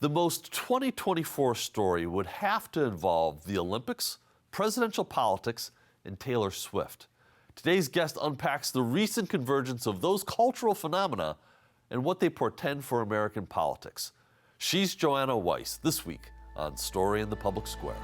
The most 2024 story would have to involve the Olympics, presidential politics, and Taylor Swift. Today's guest unpacks the recent convergence of those cultural phenomena and what they portend for American politics. She's Joanna Weiss, this week on Story in the Public Square.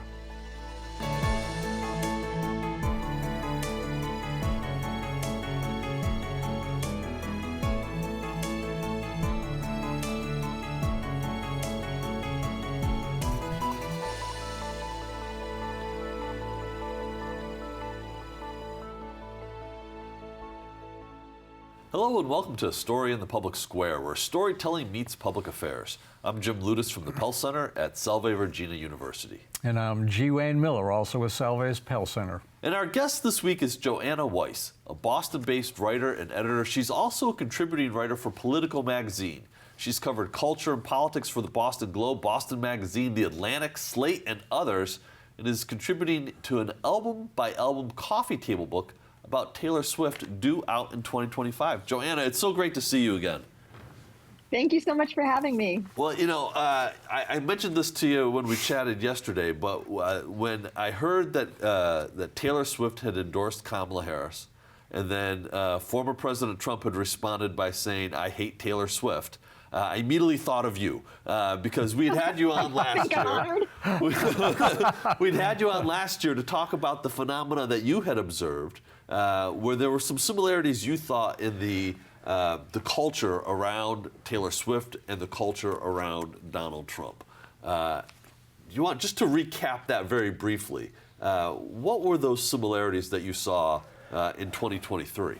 Hello and welcome to A Story in the Public Square, where storytelling meets public affairs. I'm Jim Ludis from the Pell Center at Salve Regina University. And I'm G. Wayne Miller, also with Salve's Pell Center. And our guest this week is Joanna Weiss, a Boston-based writer and editor. She's also a contributing writer for Politico Magazine. She's covered culture and politics for the Boston Globe, Boston Magazine, The Atlantic, Slate, and others, and is contributing to an album-by-album coffee table book about Taylor Swift due out in 2025. Joanna, it's so great to see you again. Thank you so much for having me. Well, you know, I mentioned this to you when we chatted yesterday, but when I heard that Taylor Swift had endorsed Kamala Harris, and then former President Trump had responded by saying, "I hate Taylor Swift," I immediately thought of you because we'd had you on last year. We'd had you on last year to talk about the phenomena that you had observed, where there were some similarities you thought in the culture around Taylor Swift and the culture around Donald Trump. You want just to recap that very briefly? What were those similarities that you saw in 2023?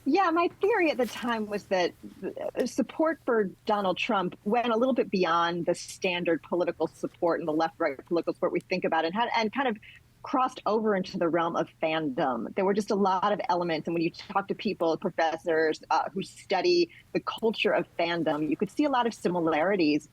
Yeah, my theory at the time was that support for Donald Trump went a little bit beyond the standard political support and the left-right political support we think about, and kind of crossed over into the realm of fandom. There were just a lot of elements, and when you talk to people, professors who study the culture of fandom, you could see a lot of similarities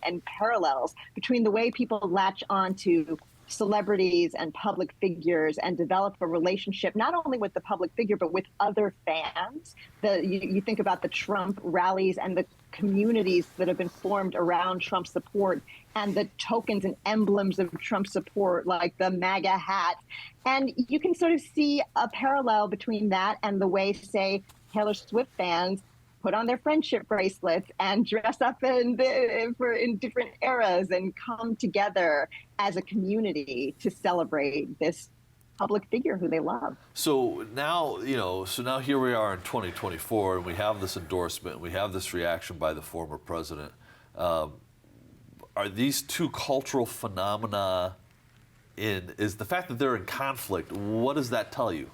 and parallels between the way people latch on to celebrities and public figures and develop a relationship not only with the public figure but with other fans. You think about the Trump rallies and the communities that have been formed around Trump support and the tokens and emblems of Trump support, like the MAGA hat. And you can sort of see a parallel between that and the way, say, Taylor Swift fans put on their friendship bracelets and dress up in different eras and come together as a community to celebrate this public figure who they love. So now here we are in 2024, and we have this endorsement, we have this reaction by the former president. Are these two cultural phenomena is the fact that they're in conflict, what does that tell you?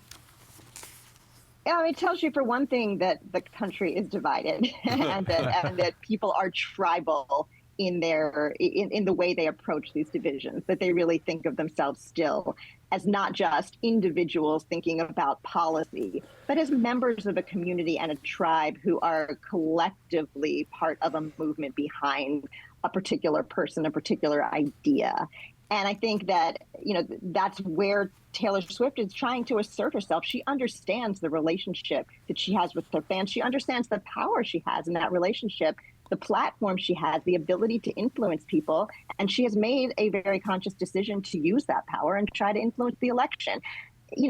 Yeah, it tells you, for one thing, that the country is divided and that people are tribal in the way they approach these divisions, that they really think of themselves still as not just individuals thinking about policy, but as members of a community and a tribe who are collectively part of a movement behind a particular person, a particular idea. And I think that, that's where Taylor Swift is trying to assert herself. She understands the relationship that she has with her fans. She understands the power she has in that relationship, the platform she has, the ability to influence people. And she has made a very conscious decision to use that power and try to influence the election.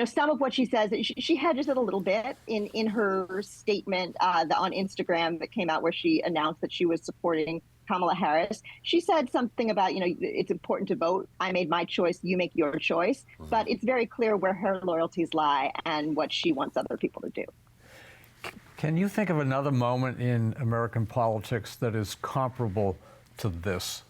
Some of what she says, she hedges it a little bit in her statement on Instagram that came out, where she announced that she was supporting Kamala Harris. She said something about, it's important to vote. I made my choice. You make your choice. Mm-hmm. But it's very clear where her loyalties lie and what she wants other people to do. Can you think of another moment in American politics that is comparable to this?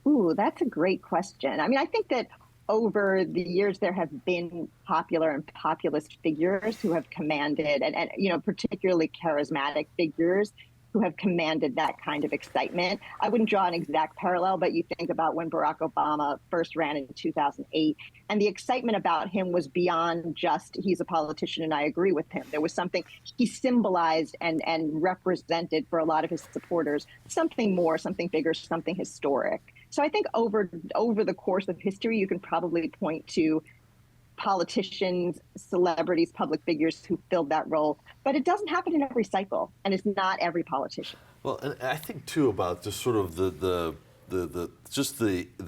Ooh, that's a great question. I mean, I think that over the years, there have been popular and populist figures who have commanded, and particularly charismatic figures who have commanded that kind of excitement. I wouldn't draw an exact parallel, but you think about when Barack Obama first ran in 2008, and the excitement about him was beyond just, he's a politician and I agree with him. There was something he symbolized and represented for a lot of his supporters, something more, something bigger, something historic. So I think over the course of history, you can probably point to politicians, celebrities, public figures who filled that role. But it doesn't happen in every cycle, and it's not every politician. Well, and I think too about just sort of the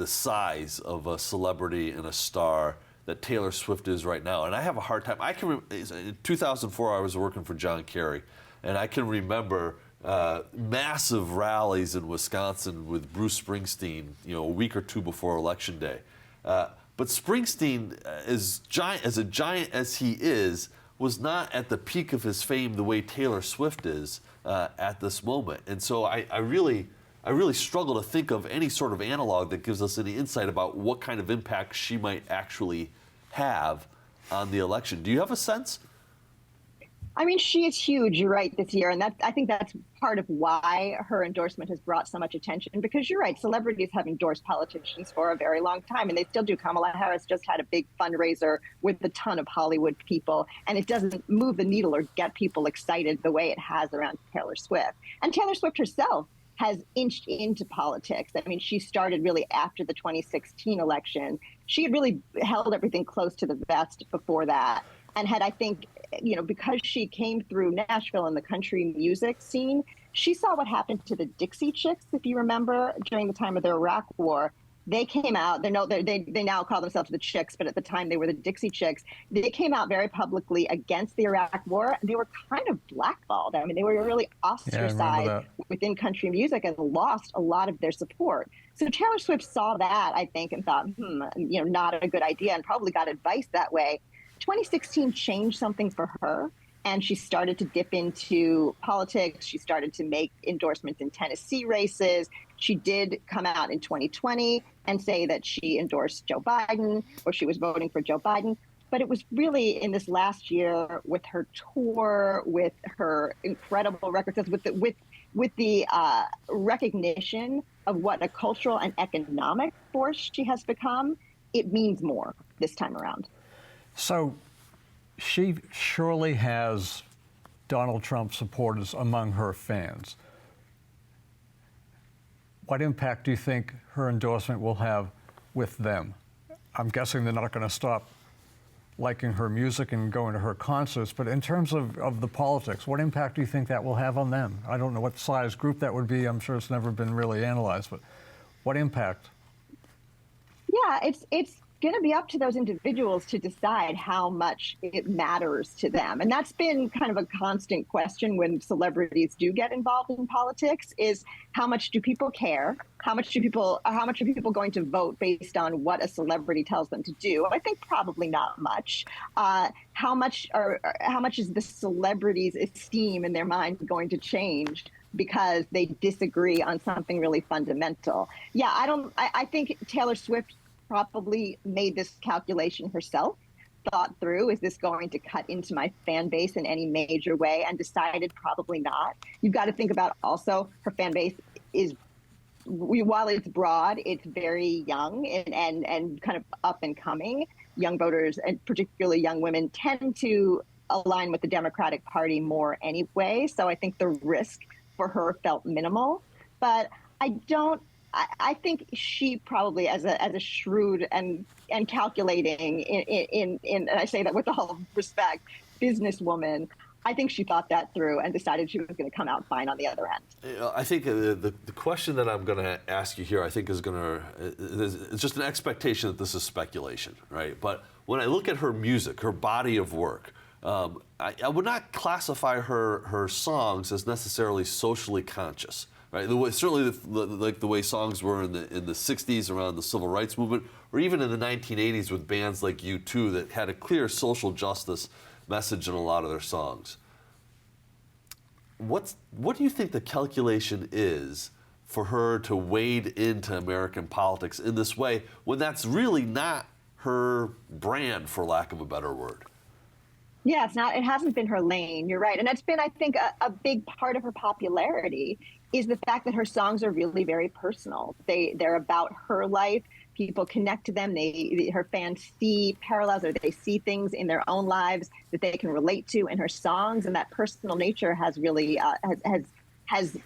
size of a celebrity and a star that Taylor Swift is right now. And I have a hard time. In 2004, I was working for John Kerry, and I can remember massive rallies in Wisconsin with Bruce Springsteen, a week or two before Election Day. But Springsteen, as a giant as he is, was not at the peak of his fame the way Taylor Swift is at this moment. And so I really struggle to think of any sort of analog that gives us any insight about what kind of impact she might actually have on the election. Do you have a sense? I mean, she is huge, you're right, this year. And I think that's part of why her endorsement has brought so much attention, because you're right, celebrities have endorsed politicians for a very long time, and they still do. Kamala Harris just had a big fundraiser with a ton of Hollywood people, and it doesn't move the needle or get people excited the way it has around Taylor Swift. And Taylor Swift herself has inched into politics. I mean, she started really after the 2016 election. She had really held everything close to the vest before that, and had, I think, because she came through Nashville and the country music scene, she saw what happened to the Dixie Chicks, if you remember, during the time of the Iraq War. They came out, they now call themselves the Chicks, but at the time they were the Dixie Chicks. They came out very publicly against the Iraq War, and they were kind of blackballed. I mean, they were really ostracized within country music and lost a lot of their support. So Taylor Swift saw that, I think, and thought, not a good idea, and probably got advice that way. 2016 changed something for her, and she started to dip into politics. She started to make endorsements in Tennessee races. She did come out in 2020 and say that she endorsed Joe Biden, or she was voting for Joe Biden. But it was really in this last year, with her tour, with her incredible records, with the recognition of what a cultural and economic force she has become, it means more this time around. So she surely has Donald Trump supporters among her fans. What impact do you think her endorsement will have with them? I'm guessing they're not going to stop liking her music and going to her concerts, but in terms of the politics, what impact do you think that will have on them? I don't know what size group that would be. I'm sure it's never been really analyzed, but what impact? Yeah, it's going to be up to those individuals to decide how much it matters to them. And that's been kind of a constant question when celebrities do get involved in politics, is how much do people care? How much are people going to vote based on what a celebrity tells them to do? I think probably not much. How much is the celebrity's esteem in their mind going to change because they disagree on something really fundamental? Yeah, I think Taylor Swift probably made this calculation herself, thought through, is this going to cut into my fan base in any major way, and decided probably not. You've got to think about also her fan base is, while it's broad, it's very young and kind of up and coming. Young voters, and particularly young women, tend to align with the Democratic Party more anyway. So I think the risk for her felt minimal. But I think she probably, as a shrewd and calculating, and I say that with all respect, businesswoman, I think she thought that through and decided she was going to come out fine on the other end. I think the question that I'm going to ask you here, I think, it's just an expectation that this is speculation, right? But when I look at her music, her body of work, I would not classify her songs as necessarily socially conscious. Right, certainly like the way songs were in the 60s around the civil rights movement, or even in the 1980s with bands like U2 that had a clear social justice message in a lot of their songs. What do you think the calculation is for her to wade into American politics in this way when that's really not her brand, for lack of a better word? Yeah, it's not. It hasn't been her lane. You're right, and that's been, I think, a big part of her popularity is the fact that her songs are really very personal. They're about her life. People connect to them. Her fans see parallels, or they see things in their own lives that they can relate to in her songs, and that personal nature has really has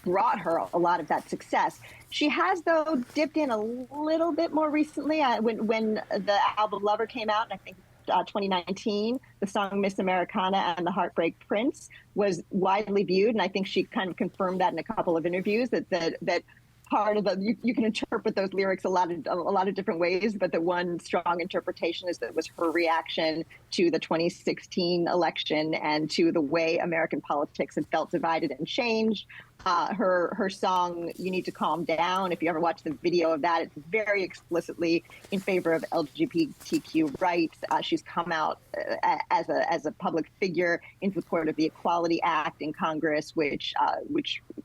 brought her a lot of that success. She has, though, dipped in a little bit more recently when the album Lover came out, and I think 2019, the song Miss Americana and the Heartbreak Prince was widely viewed, and I think she kind of confirmed that in a couple of interviews that part of the you can interpret those lyrics a lot of different ways, but the one strong interpretation is that it was her reaction to the 2016 election and to the way American politics had felt divided and changed. Her song "You Need to Calm Down," if you ever watch the video of that, it's very explicitly in favor of LGBTQ rights. She's come out as a public figure in support of the Equality Act in Congress, which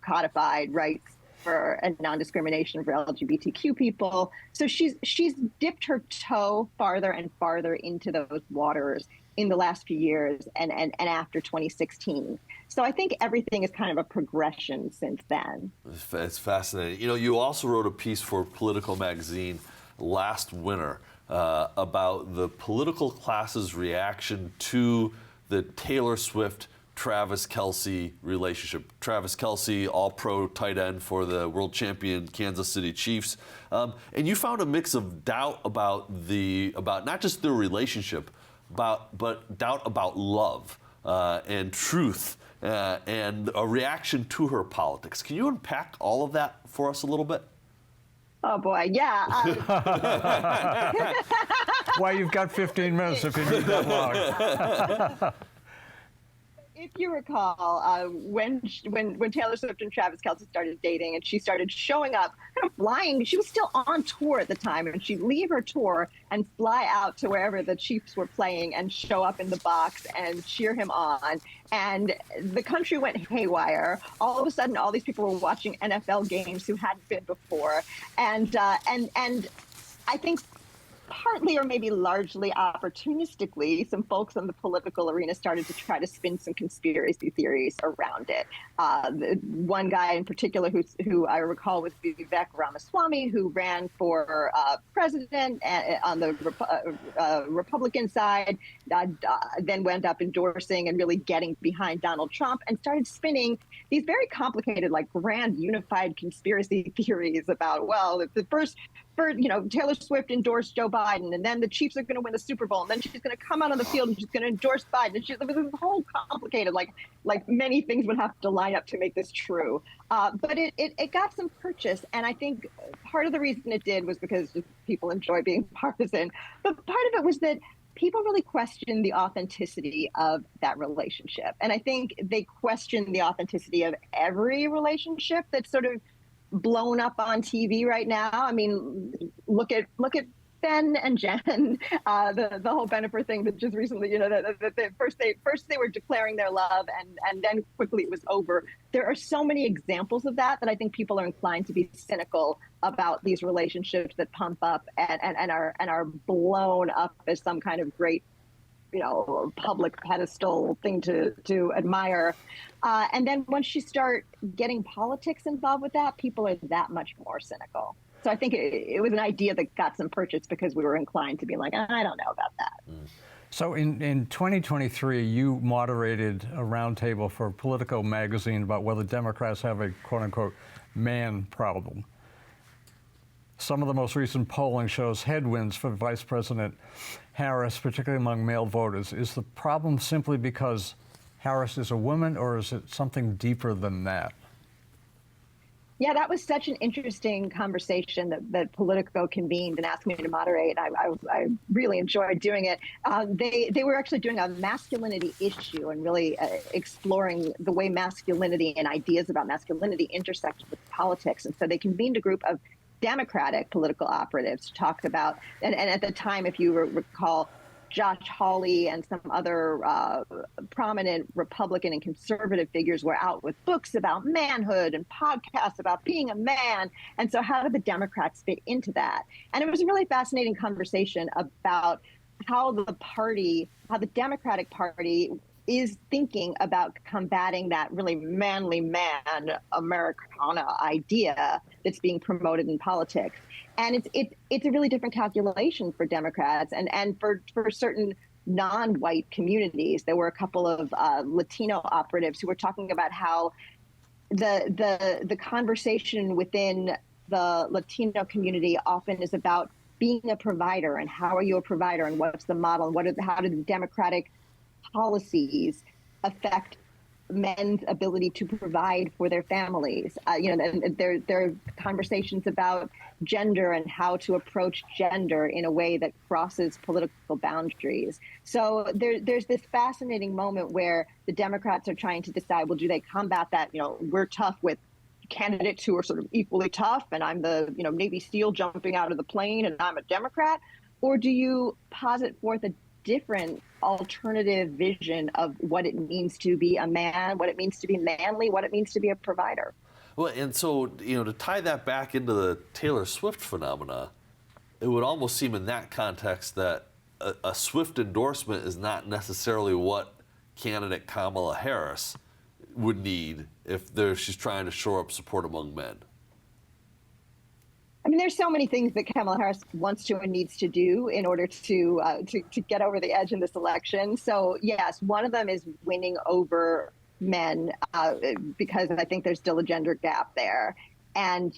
codified rights for and non-discrimination for LGBTQ people. So she's dipped her toe farther and farther into those waters in the last few years and after 2016. So I think everything is kind of a progression since then. It's fascinating. You also wrote a piece for Politico Magazine last winter about the political class's reaction to the Taylor Swift Travis Kelce relationship. Travis Kelce, all-pro tight end for the world champion Kansas City Chiefs. And you found a mix of doubt about not just their relationship, but doubt about love and truth and a reaction to her politics. Can you unpack all of that for us a little bit? Oh boy, yeah. Well, you've got 15 minutes if you need that long. If you recall, when Taylor Swift and Travis Kelce started dating and she started showing up, kind of flying, she was still on tour at the time, and she'd leave her tour and fly out to wherever the Chiefs were playing and show up in the box and cheer him on. And the country went haywire. All of a sudden, all these people were watching NFL games who hadn't been before. And I think partly or maybe largely opportunistically, some folks in the political arena started to try to spin some conspiracy theories around it. One guy in particular who I recall was Vivek Ramaswamy, who ran for president on the Republican side, then wound up endorsing and really getting behind Donald Trump and started spinning these very complicated, like grand unified conspiracy theories about, well, the first Taylor Swift endorsed Joe Biden, and then the Chiefs are going to win the Super Bowl, and then she's going to come out on the field and she's going to endorse Biden. And it was this whole complicated, like many things would have to line up to make this true. But it got some purchase, and I think part of the reason it did was because just people enjoy being partisan. But part of it was that people really questioned the authenticity of that relationship, and I think they question the authenticity of every relationship that's sort of blown up on TV right now. I mean, look at Ben and Jen, the whole Bennifer thing that just recently, that first they were declaring their love and then quickly it was over. There are so many examples of that I think people are inclined to be cynical about these relationships that pump up and are blown up as some kind of great, public pedestal thing to admire. And then once you start getting politics involved with that, people are that much more cynical. So I think it was an idea that got some purchase because we were inclined to be like, I don't know about that. So in 2023, you moderated a roundtable for Politico Magazine about whether Democrats have a quote-unquote man problem. Some of the most recent polling shows headwinds for Vice President Harris, particularly among male voters. Is the problem simply because Harris is a woman, or is it something deeper than that? Yeah, that was such an interesting conversation that Politico convened and asked me to moderate. I really enjoyed doing it. They were actually doing a masculinity issue and really exploring the way masculinity and ideas about masculinity intersect with politics. And so they convened a group of Democratic political operatives to talk about, and at the time, if you recall, Josh Hawley and some other prominent Republican and conservative figures were out with books about manhood and podcasts about being a man. And so how did the Democrats fit into that? And it was a really fascinating conversation about how the Democratic Party is thinking about combating that really manly man Americana idea that's being promoted in politics. And it's a really different calculation for Democrats and for certain non-white communities. There were a couple of Latino operatives who were talking about how the conversation within the Latino community often is about being a provider and how are you a provider and what's the model and how do the Democratic policies affect men's ability to provide for their families. There are conversations about gender and how to approach gender in a way that crosses political boundaries. So there's this fascinating moment where the Democrats are trying to decide, well, do they combat that? We're tough with candidates who are sort of equally tough, and I'm the Navy SEAL jumping out of the plane, and I'm a Democrat, or do you posit forth a different alternative vision of what it means to be a man, what it means to be manly, what it means to be a provider? Well, and so, to tie that back into the Taylor Swift phenomena, it would almost seem in that context that a Swift endorsement is not necessarily what candidate Kamala Harris would need if she's trying to shore up support among men. I mean, there's so many things that Kamala Harris wants to and needs to do in order to get over the edge in this election. So, yes, one of them is winning over men because I think there's still a gender gap there. And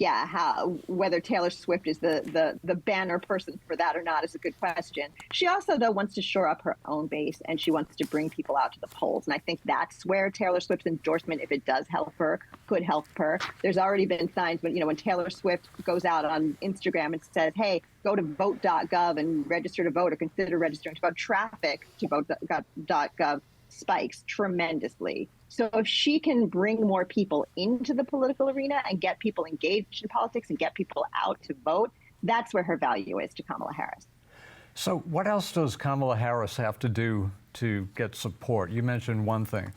whether Taylor Swift is the banner person for that or not is a good question. She also, though, wants to shore up her own base, and she wants to bring people out to the polls. And I think that's where Taylor Swift's endorsement, if it does help her, could help her. There's already been signs when Taylor Swift goes out on Instagram and says, hey, go to vote.gov and register to vote or consider registering to vote, traffic to vote.gov spikes tremendously. So if she can bring more people into the political arena and get people engaged in politics and get people out to vote, that's where her value is to Kamala Harris. So what else does Kamala Harris have to do to get support? You mentioned one thing,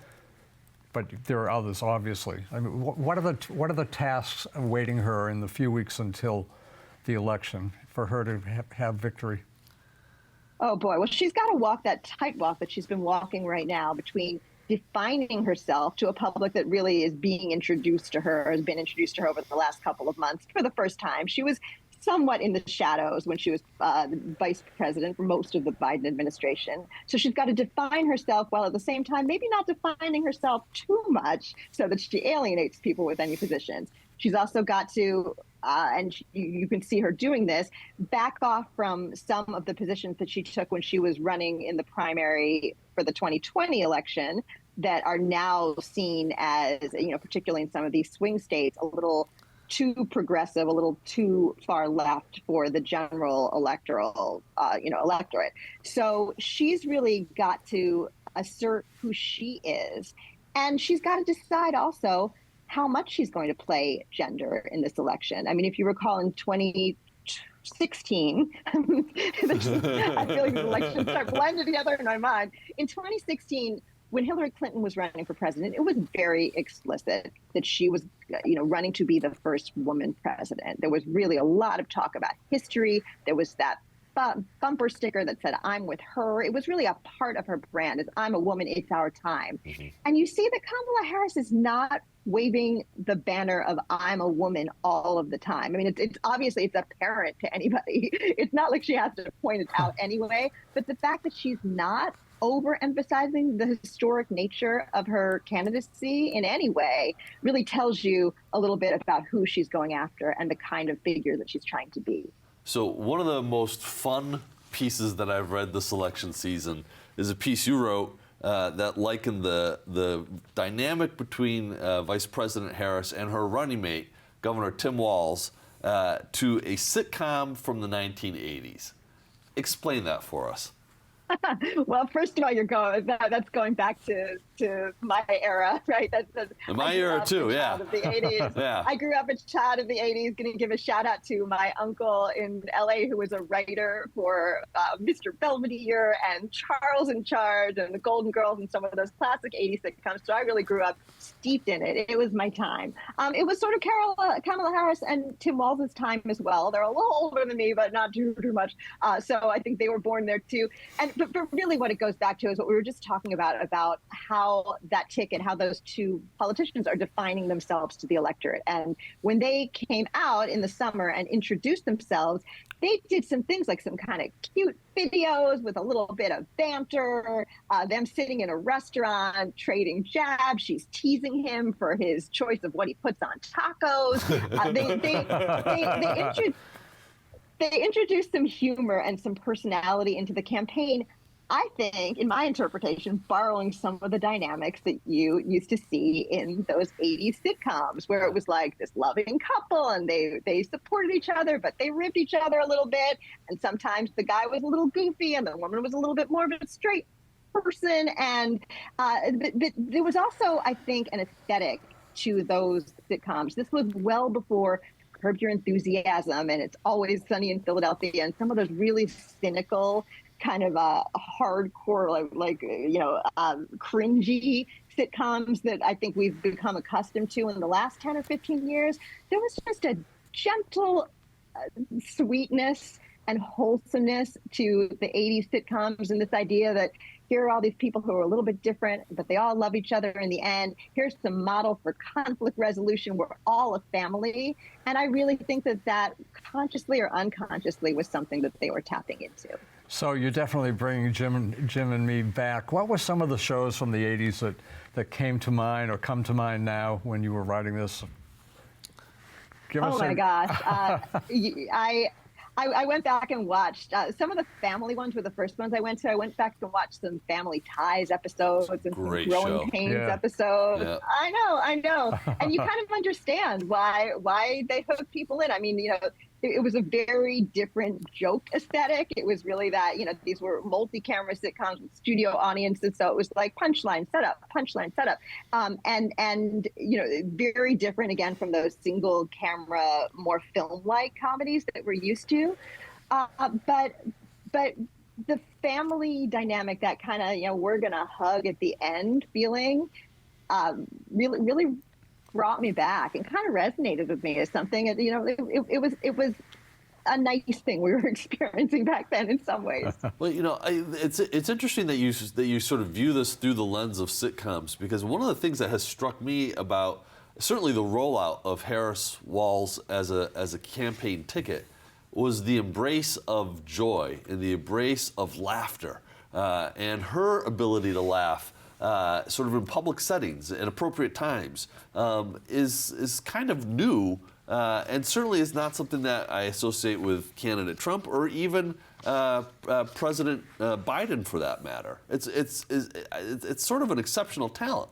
but there are others, obviously. I mean, what are the tasks awaiting her in the few weeks until the election for her to have victory? Oh, boy. Well, she's got to walk that tightrope that she's been walking right now between defining herself to a public that really is being introduced to her, has been introduced to her over the last couple of months for the first time. She was somewhat in the shadows when she was vice president for most of the Biden administration. So she's got to define herself while at the same time maybe not defining herself too much so that she alienates people with any positions. She's also got to, you can see her doing this, back off from some of the positions that she took when she was running in the primary for the 2020 election that are now seen as, particularly in some of these swing states, a little too progressive, a little too far left for the general electorate. So she's really got to assert who she is. And she's got to decide also how much she's going to play gender in this election. I mean, if you recall in 2016, I feel like the elections are blended together in my mind. In 2016, when Hillary Clinton was running for president, it was very explicit that she was, running to be the first woman president. There was really a lot of talk about history. There was that bumper sticker that said, I'm with her. It was really a part of her brand, is I'm a woman, it's our time. Mm-hmm. And you see that Kamala Harris is not waving the banner of I'm a woman all of the time. I mean, it's obviously it's apparent to anybody. It's not like she has to point it out anyway, but the fact that she's not overemphasizing the historic nature of her candidacy in any way really tells you a little bit about who she's going after and the kind of figure that she's trying to be. So one of the most fun pieces that I've read this election season is a piece you wrote that likened the dynamic between Vice President Harris and her running mate, Governor Tim Walz, to a sitcom from the 1980s. Explain that for us. Well, first of all, that's going back to my era, right? That's my era too, yeah. Of the 80s. Yeah. I grew up a child of the 80s. Going to give a shout out to my uncle in LA who was a writer for Mr. Belvedere and Charles in Charge and the Golden Girls and some of those classic 80s sitcoms. So I really grew up steeped in it. It was my time. It was sort of Kamala Harris and Tim Walz's time as well. They're a little older than me, but not too much. So I think they were born there too. But really what it goes back to is what we were just talking about how that ticket, how those two politicians are defining themselves to the electorate. And when they came out in the summer and introduced themselves, they did some things like some kind of cute videos with a little bit of banter, them sitting in a restaurant, trading jabs. She's teasing him for his choice of what he puts on tacos. They introduced some humor and some personality into the campaign, I think, in my interpretation, borrowing some of the dynamics that you used to see in those 80s sitcoms, where it was like this loving couple and they supported each other, but they ribbed each other a little bit. And sometimes the guy was a little goofy and the woman was a little bit more of a straight person. And but there was also, I think, an aesthetic to those sitcoms. This was well before Curb Your Enthusiasm and It's Always Sunny in Philadelphia and some of those really cynical kind of hardcore, cringy sitcoms that I think we've become accustomed to in the last 10 or 15 years. There was just a gentle sweetness and wholesomeness to the 80s sitcoms, and this idea that here are all these people who are a little bit different, but they all love each other in the end. Here's the model for conflict resolution. We're all a family. And I really think that consciously or unconsciously was something that they were tapping into. So you're definitely bringing Jim and me back. What were some of the shows from the 80s that came to mind or come to mind now when you were writing this? Oh my gosh. I went back and watched some of the family ones were the first ones I went to. I went back and watched some Family Ties episodes and some Growing Pains episodes. Yeah. I know. And you kind of understand why they hook people in. I mean, it was a very different joke aesthetic. It was really that, these were multi-camera sitcoms with studio audiences. So it was like punchline setup. And very different again from those single camera, more film-like comedies that we're used to. But the family dynamic, that kind of, we're going to hug at the end feeling, really brought me back and kind of resonated with me as something, it was a nice thing we were experiencing back then in some ways. Well, it's interesting that you sort of view this through the lens of sitcoms, because one of the things that has struck me about certainly the rollout of Harris Walls as a campaign ticket was the embrace of joy and the embrace of laughter, and her ability to laugh sort of in public settings at appropriate times is kind of new, and certainly is not something that I associate with candidate Trump or even President Biden, for that matter. It's sort of an exceptional talent.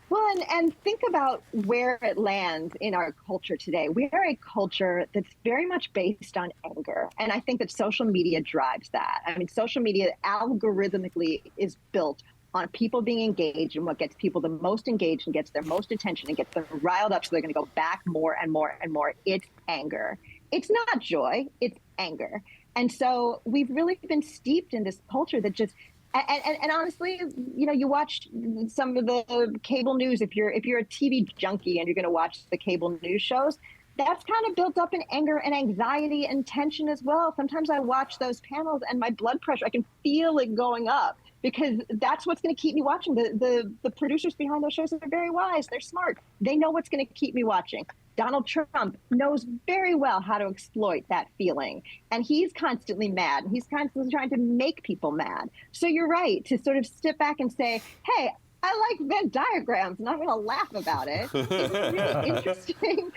Well, and think about where it lands in our culture today. We are a culture that's very much based on anger. And I think that social media drives that. I mean, social media algorithmically is built on people being engaged, and what gets people the most engaged and gets their most attention and gets them riled up so they're going to go back more and more and more. It's anger. It's not joy. It's anger. And so we've really been steeped in this culture that just, and honestly, you watch some of the cable news. If you're a TV junkie and you're going to watch the cable news shows, that's kind of built up in anger and anxiety and tension as well. Sometimes I watch those panels and my blood pressure, I can feel it going up, because that's what's going to keep me watching. The producers behind those shows are very wise. They're smart. They know what's going to keep me watching. Donald Trump knows very well how to exploit that feeling. And he's constantly mad. He's constantly trying to make people mad. So you're right to sort of step back and say, hey, I like Venn diagrams and I'm going to laugh about it. It's really interesting.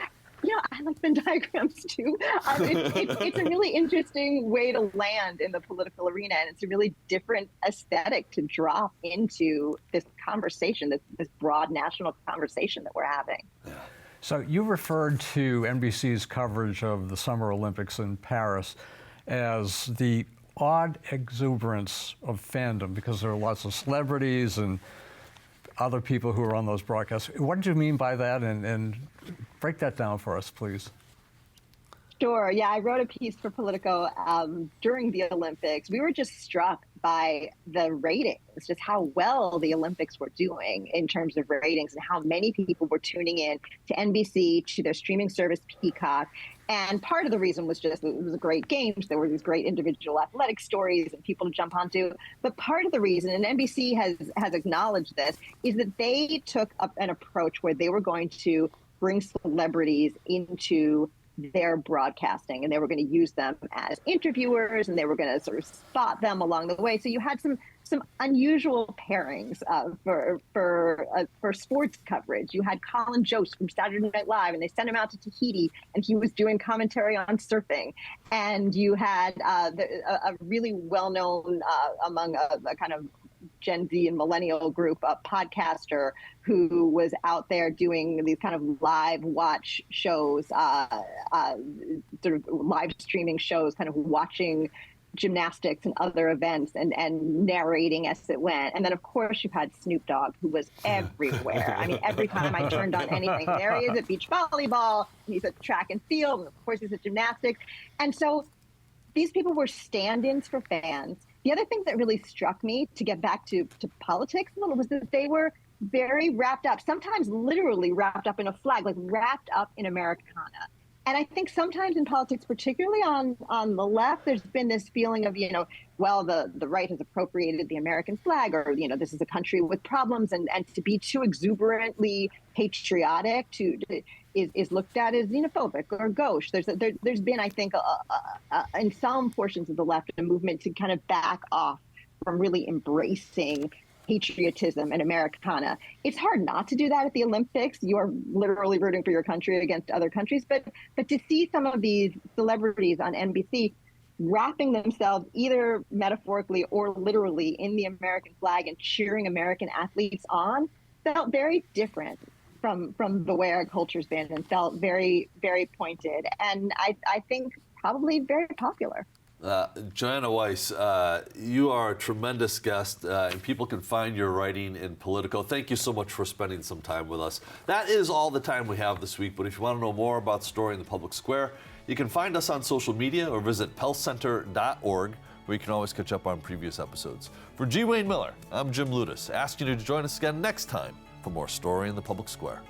I like Venn diagrams too. It's a really interesting way to land in the political arena, and it's a really different aesthetic to drop into this conversation, this broad national conversation that we're having. Yeah. So you referred to NBC's coverage of the Summer Olympics in Paris as the odd exuberance of fandom, because there are lots of celebrities and other people who are on those broadcasts. What did you mean by that? And break that down for us, please. Sure. Yeah, I wrote a piece for Politico during the Olympics. We were just struck by the ratings, just how well the Olympics were doing in terms of ratings and how many people were tuning in to NBC, to their streaming service, Peacock. And part of the reason was just it was a great games. There were these great individual athletic stories and people to jump onto. But part of the reason, and NBC has acknowledged this, is that they took an approach where they were going to bring celebrities into their broadcasting, and they were going to use them as interviewers, and they were going to sort of spot them along the way. So you had some unusual pairings for sports coverage. You had Colin Jost from Saturday Night Live, and they sent him out to Tahiti, and he was doing commentary on surfing. And you had a really well-known among a kind of Gen Z and millennial group, a podcaster who was out there doing these kind of live watch shows, sort of live streaming shows, kind of watching gymnastics and other events and narrating as it went. And then, of course, you had Snoop Dogg, who was everywhere. I mean, every time I turned on anything, there he is at beach volleyball, and he's at track and field, and of course he's at gymnastics. And so these people were stand-ins for fans. The other thing that really struck me, to get back to politics a little, was that they were very wrapped up, sometimes literally wrapped up in a flag, like wrapped up in Americana. And I think sometimes in politics, particularly on the left, there's been this feeling of, well, the right has appropriated the American flag, or, this is a country with problems, and to be too exuberantly patriotic is looked at as xenophobic or gauche. There's been, I think, in some portions of the left, a movement to kind of back off from really embracing patriotism and Americana. It's hard not to do that at the Olympics. You're literally rooting for your country against other countries. But to see some of these celebrities on NBC wrapping themselves either metaphorically or literally in the American flag and cheering American athletes on felt very different from the way our culture's been, and felt very, very pointed. And I think probably very popular. Joanna Weiss, you are a tremendous guest, and people can find your writing in Politico. Thank you so much for spending some time with us. That is all the time we have this week, but if you want to know more about the story in the public square, you can find us on social media or visit pellcenter.org, where you can always catch up on previous episodes. For G. Wayne Miller, I'm Jim Ludis, asking you to join us again next time for more Story in the Public Square.